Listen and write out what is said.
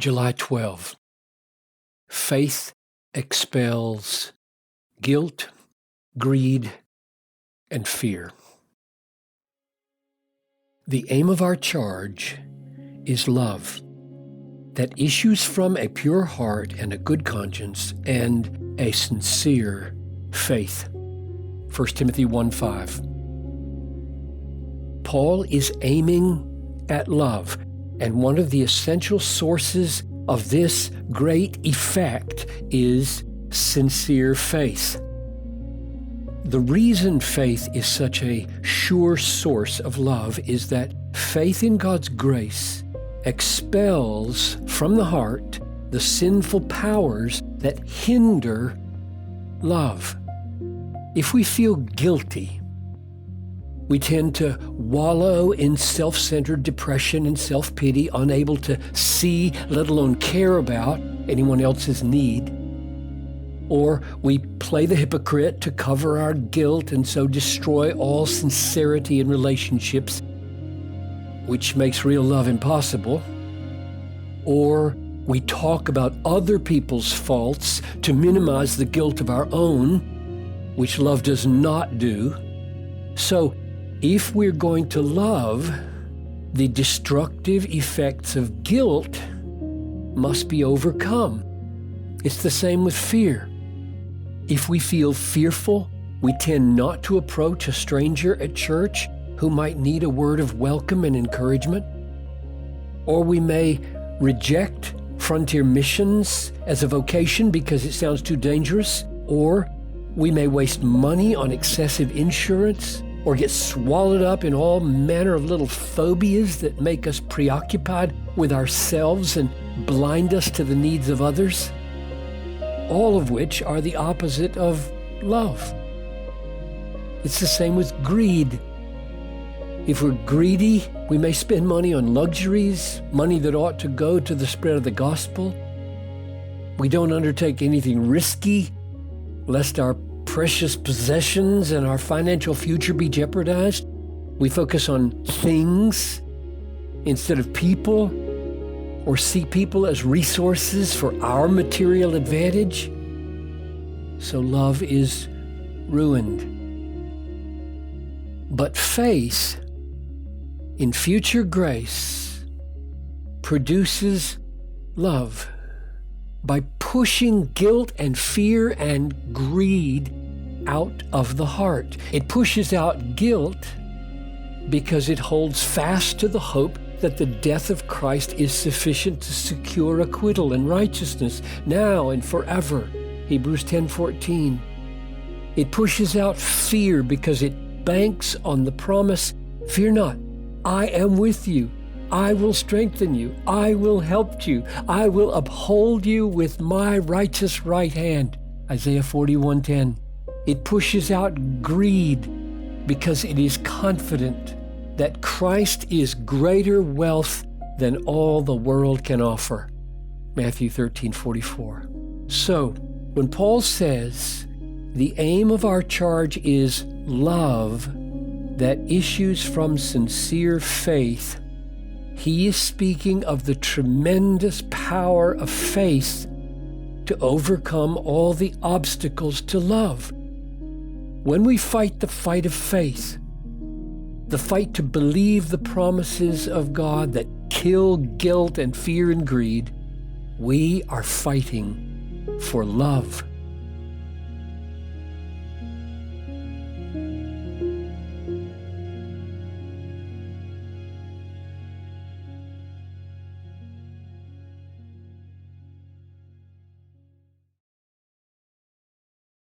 July 12. Faith expels guilt, greed, and fear. The aim of our charge is love that issues from a pure heart and a good conscience and a sincere faith. 1 Timothy 1:5. Paul is aiming at love, and one of the essential sources of this great effect is sincere faith. The reason faith is such a sure source of love is that faith in God's grace expels from the heart the sinful powers that hinder love. If we feel guilty, we tend to wallow in self-centered depression and self-pity, unable to see, let alone care about, anyone else's need. Or we play the hypocrite to cover our guilt and so destroy all sincerity in relationships, which makes real love impossible. Or we talk about other people's faults to minimize the guilt of our own, which love does not do. So, if we're going to love, the destructive effects of guilt must be overcome. It's the same with fear. If we feel fearful, we tend not to approach a stranger at church who might need a word of welcome and encouragement. Or we may reject frontier missions as a vocation because it sounds too dangerous. Or we may waste money on excessive insurance, or get swallowed up in all manner of little phobias that make us preoccupied with ourselves and blind us to the needs of others, all of which are the opposite of love. It's the same with greed. If we're greedy, we may spend money on luxuries, money that ought to go to the spread of the gospel. We don't undertake anything risky, lest our precious possessions and our financial future be jeopardized. We focus on things instead of people, or see people as resources for our material advantage. So love is ruined. But faith in future grace produces love by pushing guilt and fear and greed out of the heart. It pushes out guilt because it holds fast to the hope that the death of Christ is sufficient to secure acquittal and righteousness now and forever. Hebrews 10:14. It pushes out fear because it banks on the promise, "Fear not, I am with you. I will strengthen you. I will help you. I will uphold you with my righteous right hand." Isaiah 41:10. It pushes out greed because it is confident that Christ is greater wealth than all the world can offer. Matthew 13:44. So, when Paul says the aim of our charge is love that issues from sincere faith, he is speaking of the tremendous power of faith to overcome all the obstacles to love. When we fight the fight of faith, the fight to believe the promises of God that kill guilt and fear and greed, we are fighting for love.